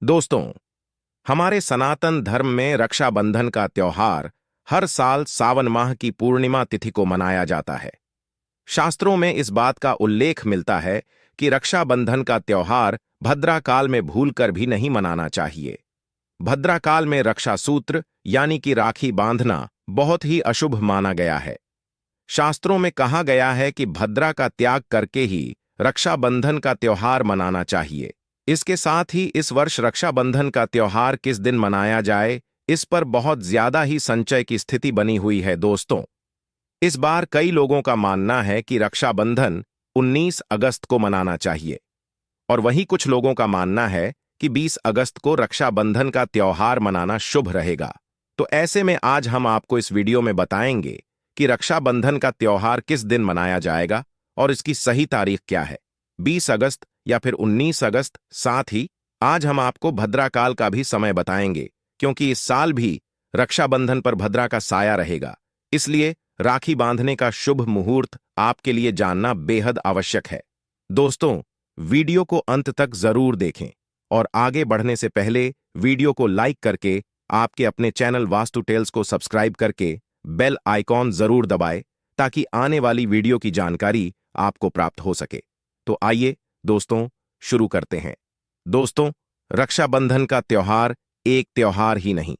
दोस्तों, हमारे सनातन धर्म में रक्षाबंधन का त्योहार हर साल सावन माह की पूर्णिमा तिथि को मनाया जाता है। शास्त्रों में इस बात का उल्लेख मिलता है कि रक्षाबंधन का त्योहार भद्राकाल में भूलकर भी नहीं मनाना चाहिए। भद्राकाल में रक्षा सूत्र यानी कि राखी बांधना बहुत ही अशुभ माना गया है। शास्त्रों में कहा गया है कि भद्रा का त्याग करके ही रक्षाबंधन का त्योहार मनाना चाहिए। इसके साथ ही इस वर्ष रक्षाबंधन का त्योहार किस दिन मनाया जाए, इस पर बहुत ज्यादा ही संशय की स्थिति बनी हुई है। दोस्तों, इस बार कई लोगों का मानना है कि रक्षाबंधन 19 अगस्त को मनाना चाहिए और वहीं कुछ लोगों का मानना है कि 20 अगस्त को रक्षाबंधन का त्योहार मनाना शुभ रहेगा। तो ऐसे में आज हम आपको इस वीडियो में बताएंगे कि रक्षाबंधन का त्योहार किस दिन मनाया जाएगा और इसकी सही तारीख क्या है, 20 अगस्त या फिर 19 अगस्त। साथ ही आज हम आपको भद्राकाल का भी समय बताएंगे, क्योंकि इस साल भी रक्षाबंधन पर भद्रा का साया रहेगा। इसलिए राखी बांधने का शुभ मुहूर्त आपके लिए जानना बेहद आवश्यक है। दोस्तों, वीडियो को अंत तक जरूर देखें और आगे बढ़ने से पहले वीडियो को लाइक करके आपके अपने चैनल वास्तु टेल्स को सब्सक्राइब करके बेल आइकॉन जरूर दबाएं, ताकि आने वाली वीडियो की जानकारी आपको प्राप्त हो सके। तो आइए दोस्तों, शुरू करते हैं। दोस्तों, रक्षाबंधन का त्योहार एक त्योहार ही नहीं,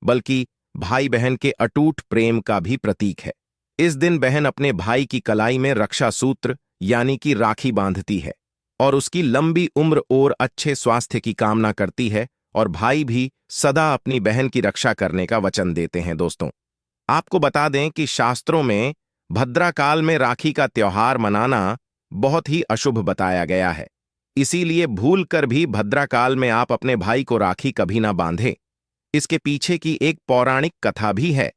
बल्कि भाई बहन के अटूट प्रेम का भी प्रतीक है। इस दिन बहन अपने भाई की कलाई में रक्षा सूत्र यानी कि राखी बांधती है और उसकी लंबी उम्र और अच्छे स्वास्थ्य की कामना करती है, और भाई भी सदा अपनी बहन की रक्षा करने का वचन देते हैं। दोस्तों, आपको बता दें कि शास्त्रों में भद्राकाल में राखी का त्योहार मनाना बहुत ही अशुभ बताया गया है। इसीलिए भूल कर भी भद्राकाल में आप अपने भाई को राखी कभी ना बांधें। इसके पीछे की एक पौराणिक कथा भी है।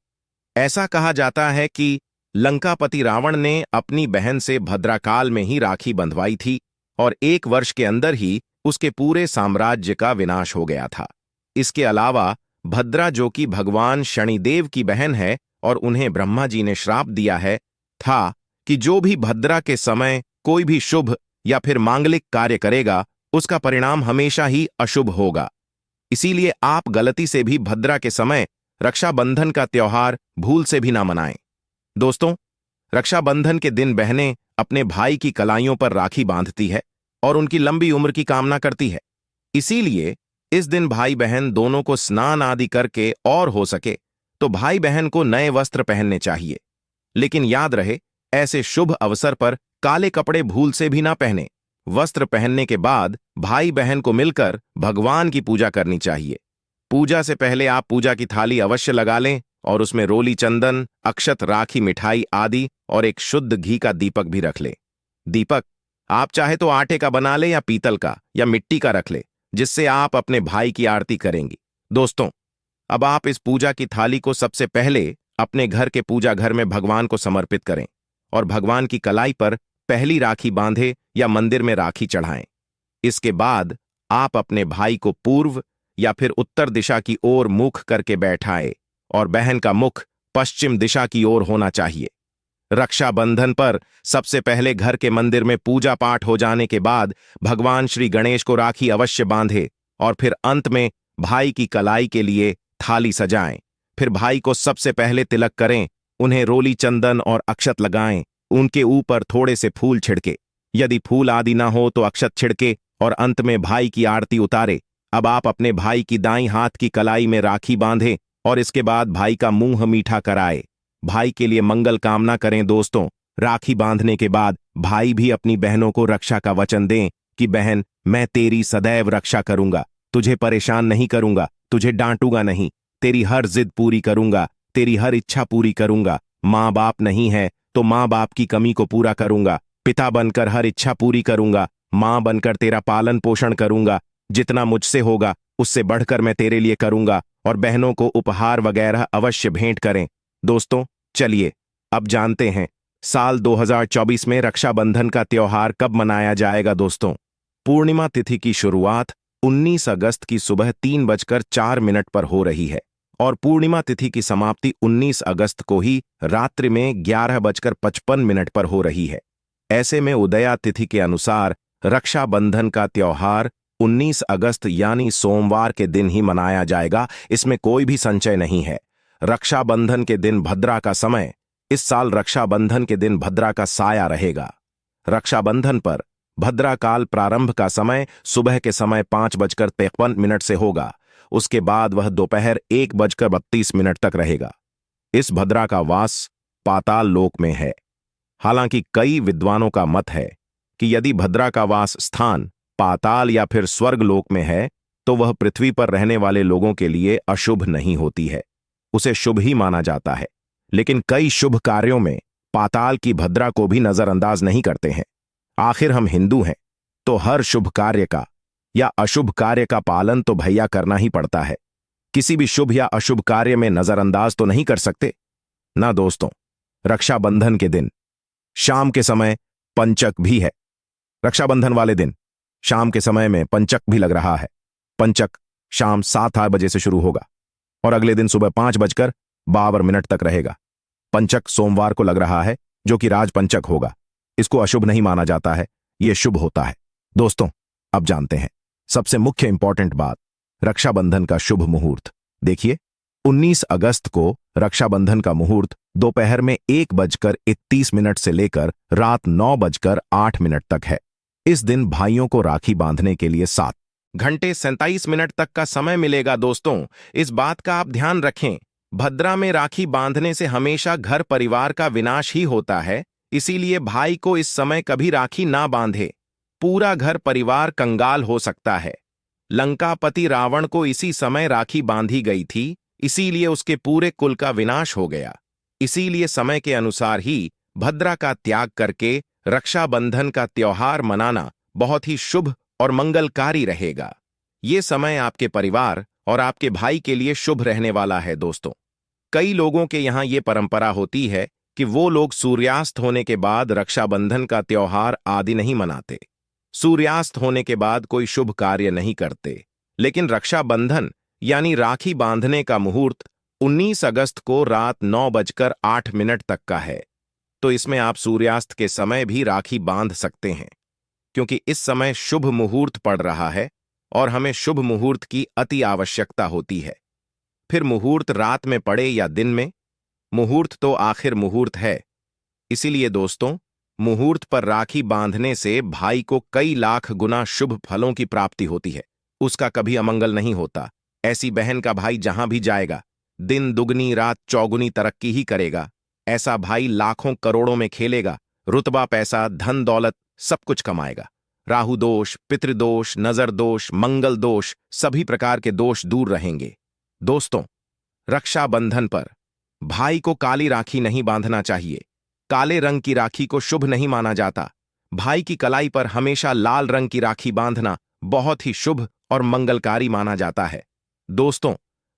ऐसा कहा जाता है कि लंकापति रावण ने अपनी बहन से भद्राकाल में ही राखी बंधवाई थी और 1 वर्ष के अंदर ही उसके पूरे साम्राज्य का विनाश हो गया था। इसके अलावा भद्रा, जो कि भगवान शनिदेव की बहन है और उन्हें ब्रह्मा जी ने श्राप दिया है था कि जो भी भद्रा के समय कोई भी शुभ या फिर मांगलिक कार्य करेगा, उसका परिणाम हमेशा ही अशुभ होगा। इसीलिए आप गलती से भी भद्रा के समय रक्षाबंधन का त्योहार भूल से भी ना मनाएं। दोस्तों, रक्षाबंधन के दिन बहनें अपने भाई की कलाइयों पर राखी बांधती है और उनकी लंबी उम्र की कामना करती है। इसीलिए इस दिन भाई बहन दोनों को स्नान आदि करके, और हो सके तो भाई बहन को नए वस्त्र पहनने चाहिए। लेकिन याद रहे, ऐसे शुभ अवसर पर काले कपड़े भूल से भी ना पहने। वस्त्र पहनने के बाद भाई बहन को मिलकर भगवान की पूजा करनी चाहिए। पूजा से पहले आप पूजा की थाली अवश्य लगा लें और उसमें रोली, चंदन, अक्षत, राखी, मिठाई आदि और एक शुद्ध घी का दीपक भी रख लें। दीपक आप चाहे तो आटे का बना ले या पीतल का या मिट्टी का रख ले, जिससे आप अपने भाई की आरती करेंगी। दोस्तों, अब आप इस पूजा की थाली को सबसे पहले अपने घर के पूजा घर में भगवान को समर्पित करें और भगवान की कलाई पर पहली राखी बांधे या मंदिर में राखी चढ़ाएं। इसके बाद आप अपने भाई को पूर्व या फिर उत्तर दिशा की ओर मुख करके बैठाएं और बहन का मुख पश्चिम दिशा की ओर होना चाहिए। रक्षाबंधन पर सबसे पहले घर के मंदिर में पूजा पाठ हो जाने के बाद भगवान श्री गणेश को राखी अवश्य बांधे और फिर अंत में भाई की कलाई के लिए थाली सजाएं। फिर भाई को सबसे पहले तिलक करें, उन्हें रोली, चंदन और अक्षत लगाएं, उनके ऊपर थोड़े से फूल छिड़के, यदि फूल आदि ना हो तो अक्षत छिड़के और अंत में भाई की आरती उतारे। अब आप अपने भाई की दाईं हाथ की कलाई में राखी बांधें और इसके बाद भाई का मुंह मीठा कराए। भाई के लिए मंगल कामना करें। दोस्तों, राखी बांधने के बाद भाई भी अपनी बहनों को रक्षा का वचन दें कि बहन, मैं तेरी सदैव रक्षा करूंगा, तुझे परेशान नहीं करूंगा, तुझे डांटूंगा नहीं, तेरी हर जिद पूरी करूंगा, तेरी हर इच्छा पूरी करूंगा। माँ बाप नहीं है तो माँ बाप की कमी को पूरा करूंगा, पिता बनकर हर इच्छा पूरी करूंगा, माँ बनकर तेरा पालन पोषण करूंगा, जितना मुझसे होगा उससे बढ़कर मैं तेरे लिए करूंगा, और बहनों को उपहार वगैरह अवश्य भेंट करें। दोस्तों, चलिए अब जानते हैं साल 2024 में रक्षाबंधन का त्योहार कब मनाया जाएगा। दोस्तों, पूर्णिमा तिथि की शुरुआत 19 अगस्त की सुबह 3:04 पर हो रही है और पूर्णिमा तिथि की समाप्ति 19 अगस्त को ही रात्रि में 11:55 पर हो रही है। ऐसे में उदया तिथि के अनुसार रक्षाबंधन का त्योहार 19 अगस्त यानी सोमवार के दिन ही मनाया जाएगा, इसमें कोई भी संशय नहीं है। रक्षाबंधन के दिन भद्रा का समय, इस साल रक्षाबंधन के दिन भद्रा का साया रहेगा। रक्षाबंधन पर भद्रा काल प्रारंभ का समय सुबह के समय 5:53 से होगा। उसके बाद वह दोपहर 1:32 तक रहेगा। इस भद्रा का वास पाताल लोक में है। हालांकि कई विद्वानों का मत है कि यदि भद्रा का वास स्थान पाताल या फिर स्वर्ग लोक में है तो वह पृथ्वी पर रहने वाले लोगों के लिए अशुभ नहीं होती है, उसे शुभ ही माना जाता है। लेकिन कई शुभ कार्यों में पाताल की भद्रा को भी नजरअंदाज नहीं करते हैं। आखिर हम हिंदू हैं तो हर शुभ कार्य का या अशुभ कार्य का पालन तो भैया करना ही पड़ता है। किसी भी शुभ या अशुभ कार्य में नजरअंदाज तो नहीं कर सकते ना दोस्तों। रक्षाबंधन के दिन शाम के समय पंचक भी है। रक्षाबंधन वाले दिन शाम के समय में पंचक भी लग रहा है। पंचक शाम 7-8 बजे से शुरू होगा और अगले दिन सुबह 5:52 तक रहेगा। पंचक सोमवार को लग रहा है, जो कि राजपंचक होगा। इसको अशुभ नहीं माना जाता है, यह शुभ होता है। दोस्तों, अब जानते हैं सबसे मुख्य इंपॉर्टेंट बात, रक्षाबंधन का शुभ मुहूर्त। देखिए, 19 अगस्त को रक्षाबंधन का मुहूर्त दोपहर में 1:31 से लेकर रात 9:08 तक है। इस दिन भाइयों को राखी बांधने के लिए 7:37 तक का समय मिलेगा। दोस्तों, इस बात का आप ध्यान रखें, भद्रा में राखी बांधने से हमेशा घर परिवार का विनाश ही होता है। इसीलिए भाई को इस समय कभी राखी ना बांधे, पूरा घर परिवार कंगाल हो सकता है। लंकापति रावण को इसी समय राखी बांधी गई थी, इसीलिए उसके पूरे कुल का विनाश हो गया। इसीलिए समय के अनुसार ही भद्रा का त्याग करके रक्षाबंधन का त्योहार मनाना बहुत ही शुभ और मंगलकारी रहेगा। ये समय आपके परिवार और आपके भाई के लिए शुभ रहने वाला है। दोस्तों, कई लोगों के यहाँ ये परंपरा होती है कि वो लोग सूर्यास्त होने के बाद रक्षाबंधन का त्योहार आदि नहीं मनाते, सूर्यास्त होने के बाद कोई शुभ कार्य नहीं करते। लेकिन रक्षाबंधन यानी राखी बांधने का मुहूर्त 19 अगस्त को रात 9:08 तक का है, तो इसमें आप सूर्यास्त के समय भी राखी बांध सकते हैं, क्योंकि इस समय शुभ मुहूर्त पड़ रहा है और हमें शुभ मुहूर्त की अति आवश्यकता होती है। फिर मुहूर्त रात में पड़े या दिन में, मुहूर्त तो आखिर मुहूर्त है। इसीलिए दोस्तों, मुहूर्त पर राखी बांधने से भाई को कई लाख गुना शुभ फलों की प्राप्ति होती है, उसका कभी अमंगल नहीं होता। ऐसी बहन का भाई जहां भी जाएगा, दिन दुगनी रात चौगुनी तरक्की ही करेगा। ऐसा भाई लाखों करोड़ों में खेलेगा, रुतबा पैसा धन दौलत सब कुछ कमाएगा। राहु दोष, पितृदोष, नजर दोष, मंगल दोष, सभी प्रकार के दोष दूर रहेंगे। दोस्तों, रक्षाबंधन पर भाई को काली राखी नहीं बांधना चाहिए। काले रंग की राखी को शुभ नहीं माना जाता। भाई की कलाई पर हमेशा लाल रंग की राखी बांधना बहुत ही शुभ और मंगलकारी माना जाता है। दोस्तों,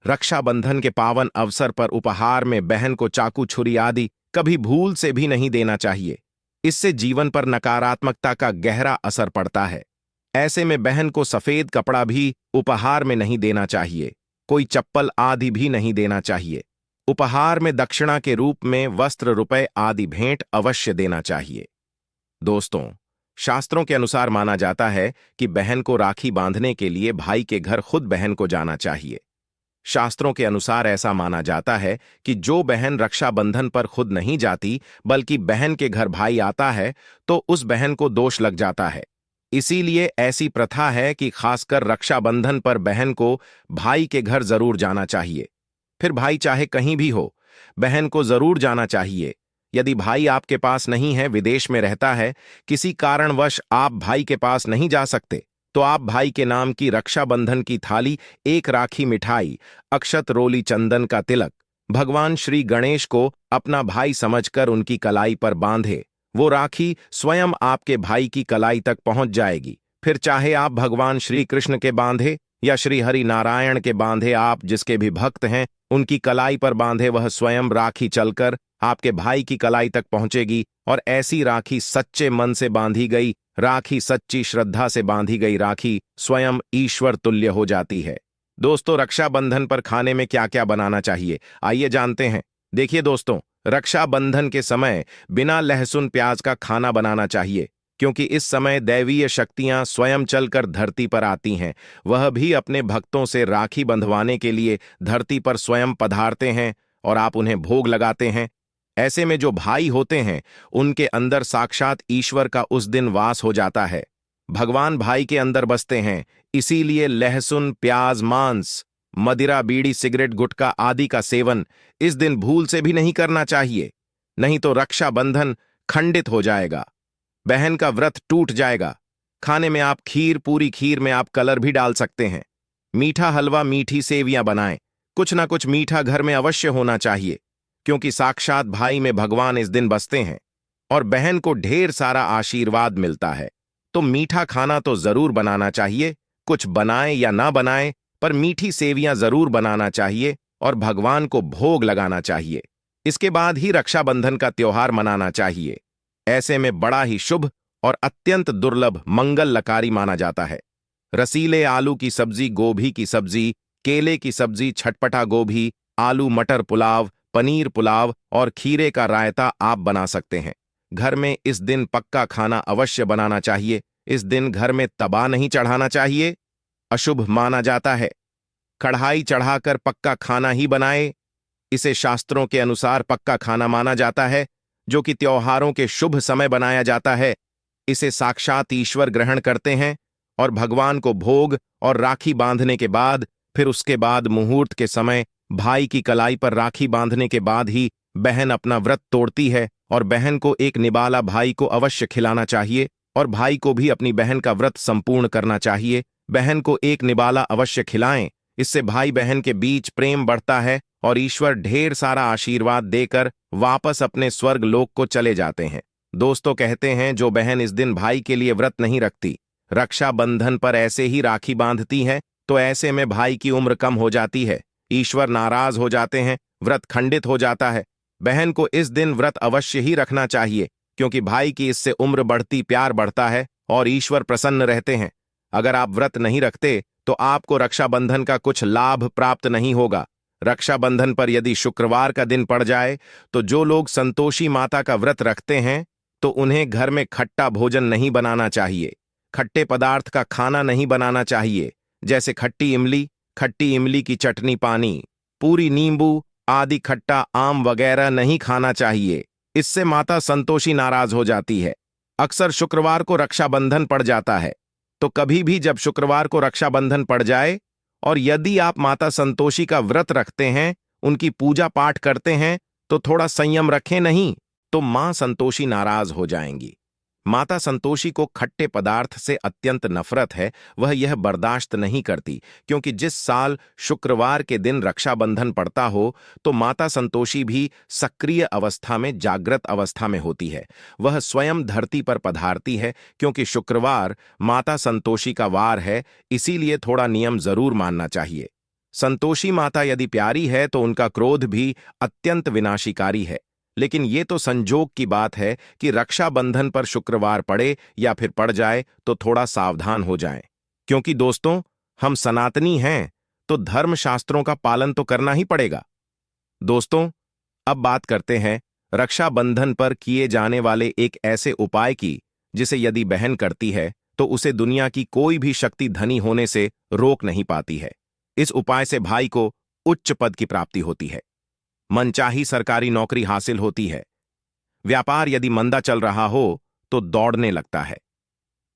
रक्षाबंधन के पावन अवसर पर उपहार में बहन को चाकू छुरी आदि कभी भूल से भी नहीं देना चाहिए। इससे जीवन पर नकारात्मकता का गहरा असर पड़ता है। ऐसे में बहन को सफेद कपड़ा भी उपहार में नहीं देना चाहिए, कोई चप्पल आदि भी नहीं देना चाहिए। उपहार में दक्षिणा के रूप में वस्त्र, रुपए आदि भेंट अवश्य देना चाहिए। दोस्तों, शास्त्रों के अनुसार माना जाता है कि बहन को राखी बांधने के लिए भाई के घर खुद बहन को जाना चाहिए। शास्त्रों के अनुसार ऐसा माना जाता है कि जो बहन रक्षाबंधन पर खुद नहीं जाती बल्कि बहन के घर भाई आता है तो उस बहन को दोष लग जाता है। इसीलिए ऐसी प्रथा है कि खासकर रक्षाबंधन पर बहन को भाई के घर जरूर जाना चाहिए। फिर भाई चाहे कहीं भी हो, बहन को जरूर जाना चाहिए। यदि भाई आपके पास नहीं है, विदेश में रहता है, किसी कारणवश आप भाई के पास नहीं जा सकते, तो आप भाई के नाम की रक्षाबंधन की थाली, एक राखी मिठाई, अक्षत रोली, चंदन का तिलक, भगवान श्री गणेश को अपना भाई समझकर उनकी कलाई पर बांधे। वो राखी स्वयं आपके भाई की कलाई तक पहुंच जाएगी। फिर चाहे आप भगवान श्री कृष्ण के बांधे या श्री हरि नारायण के बांधे, आप जिसके भी भक्त हैं उनकी कलाई पर बांधे, वह स्वयं राखी चलकर आपके भाई की कलाई तक पहुंचेगी। और ऐसी राखी सच्चे मन से बांधी गई राखी, सच्ची श्रद्धा से बांधी गई राखी स्वयं ईश्वर तुल्य हो जाती है। दोस्तों, रक्षाबंधन पर खाने में क्या क्या बनाना चाहिए, आइए जानते हैं। देखिए दोस्तों, रक्षाबंधन के समय बिना लहसुन प्याज का खाना बनाना चाहिए। क्योंकि इस समय दैवीय शक्तियां स्वयं चलकर धरती पर आती हैं। वह भी अपने भक्तों से राखी बंधवाने के लिए धरती पर स्वयं पधारते हैं और आप उन्हें भोग लगाते हैं। ऐसे में जो भाई होते हैं उनके अंदर साक्षात ईश्वर का उस दिन वास हो जाता है। भगवान भाई के अंदर बसते हैं। इसीलिए लहसुन, प्याज, मांस, मदिरा, बीड़ी, सिगरेट, गुटखा आदि का सेवन इस दिन भूल से भी नहीं करना चाहिए। नहीं तो रक्षा बंधन खंडित हो जाएगा, बहन का व्रत टूट जाएगा। खाने में आप खीर, पूरी खीर में आप कलर भी डाल सकते हैं। मीठा हलवा, मीठी सेवियां बनाएं। कुछ ना कुछ मीठा घर में अवश्य होना चाहिए, क्योंकि साक्षात भाई में भगवान इस दिन बसते हैं और बहन को ढेर सारा आशीर्वाद मिलता है। तो मीठा खाना तो जरूर बनाना चाहिए। कुछ बनाएं या ना बनाएं, पर मीठी सेवियां जरूर बनाना चाहिए और भगवान को भोग लगाना चाहिए। इसके बाद ही रक्षाबंधन का त्योहार मनाना चाहिए। ऐसे में बड़ा ही शुभ और अत्यंत दुर्लभ मंगलकारी माना जाता है। रसीले आलू की सब्जी, गोभी की सब्जी, केले की सब्जी, छटपटा गोभी, आलू मटर पुलाव, पनीर पुलाव और खीरे का रायता आप बना सकते हैं। घर में इस दिन पक्का खाना अवश्य बनाना चाहिए। इस दिन घर में तवा नहीं चढ़ाना चाहिए, अशुभ माना जाता है। कढ़ाई चढ़ाकर पक्का खाना ही बनाए। इसे शास्त्रों के अनुसार पक्का खाना माना जाता है, जो कि त्योहारों के शुभ समय बनाया जाता है। इसे साक्षात ईश्वर ग्रहण करते हैं और भगवान को भोग और राखी बांधने के बाद, फिर उसके बाद मुहूर्त के समय भाई की कलाई पर राखी बांधने के बाद ही बहन अपना व्रत तोड़ती है और बहन को एक निवाला भाई को अवश्य खिलाना चाहिए और भाई को भी अपनी बहन का व्रत संपूर्ण करना चाहिए। बहन को एक निवाला अवश्य खिलाएं। इससे भाई बहन के बीच प्रेम बढ़ता है और ईश्वर ढेर सारा आशीर्वाद देकर वापस अपने स्वर्ग लोक को चले जाते हैं। दोस्तों कहते हैं, जो बहन इस दिन भाई के लिए व्रत नहीं रखती, रक्षाबंधन पर ऐसे ही राखी बांधती है, तो ऐसे में भाई की उम्र कम हो जाती है, ईश्वर नाराज हो जाते हैं, व्रत खंडित हो जाता है। बहन को इस दिन व्रत अवश्य ही रखना चाहिए, क्योंकि भाई की इससे उम्र बढ़ती, प्यार बढ़ता है और ईश्वर प्रसन्न रहते हैं। अगर आप व्रत नहीं रखते तो आपको रक्षाबंधन का कुछ लाभ प्राप्त नहीं होगा। रक्षाबंधन पर यदि शुक्रवार का दिन पड़ जाए तो जो लोग संतोषी माता का व्रत रखते हैं तो उन्हें घर में खट्टा भोजन नहीं बनाना चाहिए। खट्टे पदार्थ का खाना नहीं बनाना चाहिए, जैसे खट्टी इमली की चटनी, पानी, पूरी, नींबू आदि खट्टा आम वगैरह नहीं खाना चाहिए। इससे माता संतोषी नाराज हो जाती है। अक्सर शुक्रवार को रक्षाबंधन पड़ जाता है, तो कभी भी जब शुक्रवार को रक्षाबंधन पड़ जाए और यदि आप माता संतोषी का व्रत रखते हैं, उनकी पूजा पाठ करते हैं, तो थोड़ा संयम रखें, नहीं तो मां संतोषी नाराज हो जाएंगी। माता संतोषी को खट्टे पदार्थ से अत्यंत नफरत है। वह यह बर्दाश्त नहीं करती, क्योंकि जिस साल शुक्रवार के दिन रक्षाबंधन पड़ता हो तो माता संतोषी भी सक्रिय अवस्था में, जागृत अवस्था में होती है। वह स्वयं धरती पर पधारती है, क्योंकि शुक्रवार माता संतोषी का वार है। इसीलिए थोड़ा नियम जरूर मानना चाहिए। संतोषी माता यदि प्यारी है तो उनका क्रोध भी अत्यंत विनाशीकारी है। लेकिन ये तो संजोग की बात है कि रक्षाबंधन पर शुक्रवार पड़े या फिर पड़ जाए तो थोड़ा सावधान हो जाएं, क्योंकि दोस्तों हम सनातनी हैं तो धर्मशास्त्रों का पालन तो करना ही पड़ेगा। दोस्तों अब बात करते हैं रक्षाबंधन पर किए जाने वाले एक ऐसे उपाय की, जिसे यदि बहन करती है तो उसे दुनिया की कोई भी शक्ति धनी होने से रोक नहीं पाती है। इस उपाय से भाई को उच्च पद की प्राप्ति होती है, मनचाही सरकारी नौकरी हासिल होती है। व्यापार यदि मंदा चल रहा हो तो दौड़ने लगता है,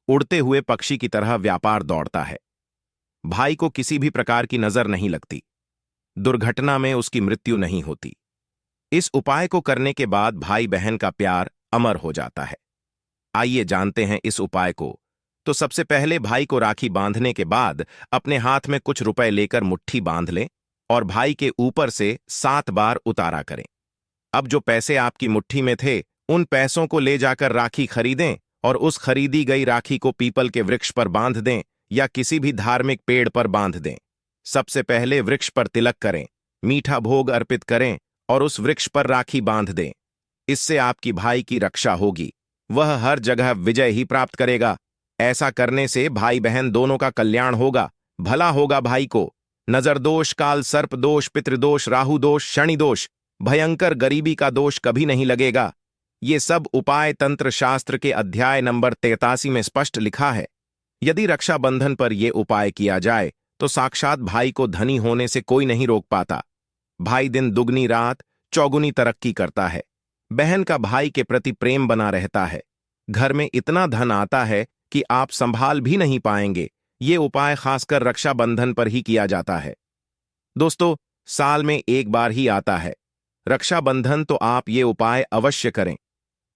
उड़ते हुए पक्षी की तरह व्यापार दौड़ता है। भाई को किसी भी प्रकार की नजर नहीं लगती, दुर्घटना में उसकी मृत्यु नहीं होती। इस उपाय को करने के बाद भाई बहन का प्यार अमर हो जाता है। आइए जानते हैं इस उपाय को। तो सबसे पहले भाई को राखी बांधने के बाद अपने हाथ में कुछ रुपए लेकर मुट्ठी बांध लें और भाई के ऊपर से 7 बार उतारा करें। अब जो पैसे आपकी मुट्ठी में थे, उन पैसों को ले जाकर राखी खरीदें और उस खरीदी गई राखी को पीपल के वृक्ष पर बांध दें या किसी भी धार्मिक पेड़ पर बांध दें। सबसे पहले वृक्ष पर तिलक करें, मीठा भोग अर्पित करें और उस वृक्ष पर राखी बांध दें। इससे आपकी भाई की रक्षा होगी, वह हर जगह विजय ही प्राप्त करेगा। ऐसा करने से भाई बहन दोनों का कल्याण होगा, भला होगा भाई को। नजर दोष, काल सर्प दोष, पितृदोष, राहु दोष, शनि दोष, भयंकर गरीबी का दोष कभी नहीं लगेगा। ये सब उपाय तंत्र शास्त्र के अध्याय नंबर 83 में स्पष्ट लिखा है। यदि रक्षाबंधन पर यह उपाय किया जाए तो साक्षात भाई को धनी होने से कोई नहीं रोक पाता। भाई दिन दुगनी रात चौगुनी तरक्की करता है। बहन का भाई के प्रति प्रेम बना रहता है। घर में इतना धन आता है कि आप संभाल भी नहीं पाएंगे। ये उपाय खासकर रक्षाबंधन पर ही किया जाता है। दोस्तों, साल में एक बार ही आता है रक्षाबंधन, तो आप ये उपाय अवश्य करें।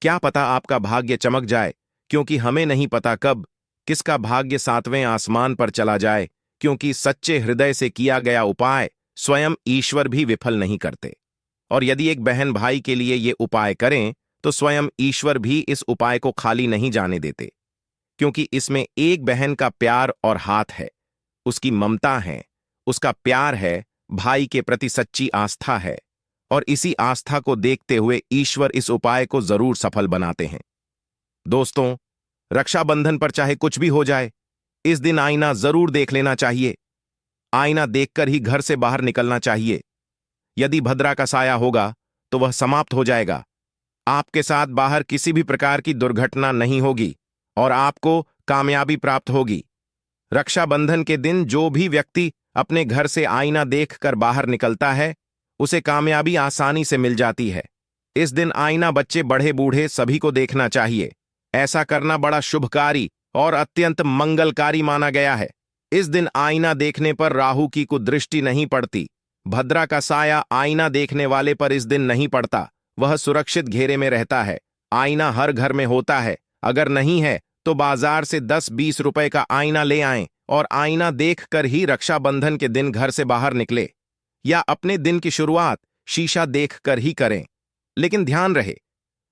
क्या पता आपका भाग्य चमक जाए, क्योंकि हमें नहीं पता कब किसका भाग्य 7वें आसमान पर चला जाए, क्योंकि सच्चे हृदय से किया गया उपाय स्वयं ईश्वर भी विफल नहीं करते। और यदि एक बहन भाई के लिए ये उपाय करें तो स्वयं ईश्वर भी इस उपाय को खाली नहीं जाने देते, क्योंकि इसमें एक बहन का प्यार और हाथ है, उसकी ममता है, उसका प्यार है, भाई के प्रति सच्ची आस्था है, और इसी आस्था को देखते हुए ईश्वर इस उपाय को जरूर सफल बनाते हैं। दोस्तों, रक्षाबंधन पर चाहे कुछ भी हो जाए, इस दिन आईना जरूर देख लेना चाहिए। आईना देखकर ही घर से बाहर निकलना चाहिए। यदि भद्रा का साया होगा तो वह समाप्त हो जाएगा। आपके साथ बाहर किसी भी प्रकार की दुर्घटना नहीं होगी और आपको कामयाबी प्राप्त होगी। रक्षाबंधन के दिन जो भी व्यक्ति अपने घर से आईना देखकर बाहर निकलता है, उसे कामयाबी आसानी से मिल जाती है। इस दिन आईना बच्चे बड़े बूढ़े सभी को देखना चाहिए। ऐसा करना बड़ा शुभकारी और अत्यंत मंगलकारी माना गया है। इस दिन आईना देखने पर राहु की कुदृष्टि नहीं पड़ती। भद्रा का साया आईना देखने वाले पर इस दिन नहीं पड़ता, वह सुरक्षित घेरे में रहता है। आईना हर घर में होता है। अगर नहीं है तो बाजार से 10-20 रुपए का आईना ले आएं और आईना देखकर ही रक्षाबंधन के दिन घर से बाहर निकले, या अपने दिन की शुरुआत शीशा देखकर ही करें। लेकिन ध्यान रहे,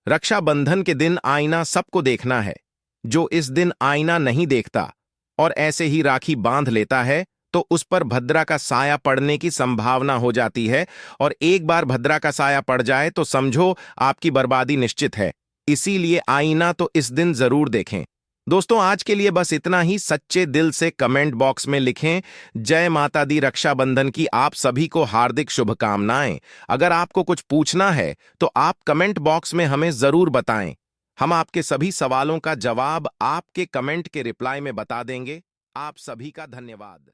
रक्षाबंधन के दिन आईना सबको देखना है। जो इस दिन आईना नहीं देखता और ऐसे ही राखी बांध लेता है तो उस पर भद्रा का साया पड़ने की संभावना हो जाती है, और एक बार भद्रा का साया पड़ जाए तो समझो आपकी बर्बादी निश्चित है। इसीलिए आईना तो इस दिन जरूर देखें। दोस्तों, आज के लिए बस इतना ही। सच्चे दिल से कमेंट बॉक्स में लिखें जय माता दी। रक्षाबंधन की आप सभी को हार्दिक शुभकामनाएं। अगर आपको कुछ पूछना है तो आप कमेंट बॉक्स में हमें जरूर बताएं। हम आपके सभी सवालों का जवाब आपके कमेंट के रिप्लाई में बता देंगे। आप सभी का धन्यवाद।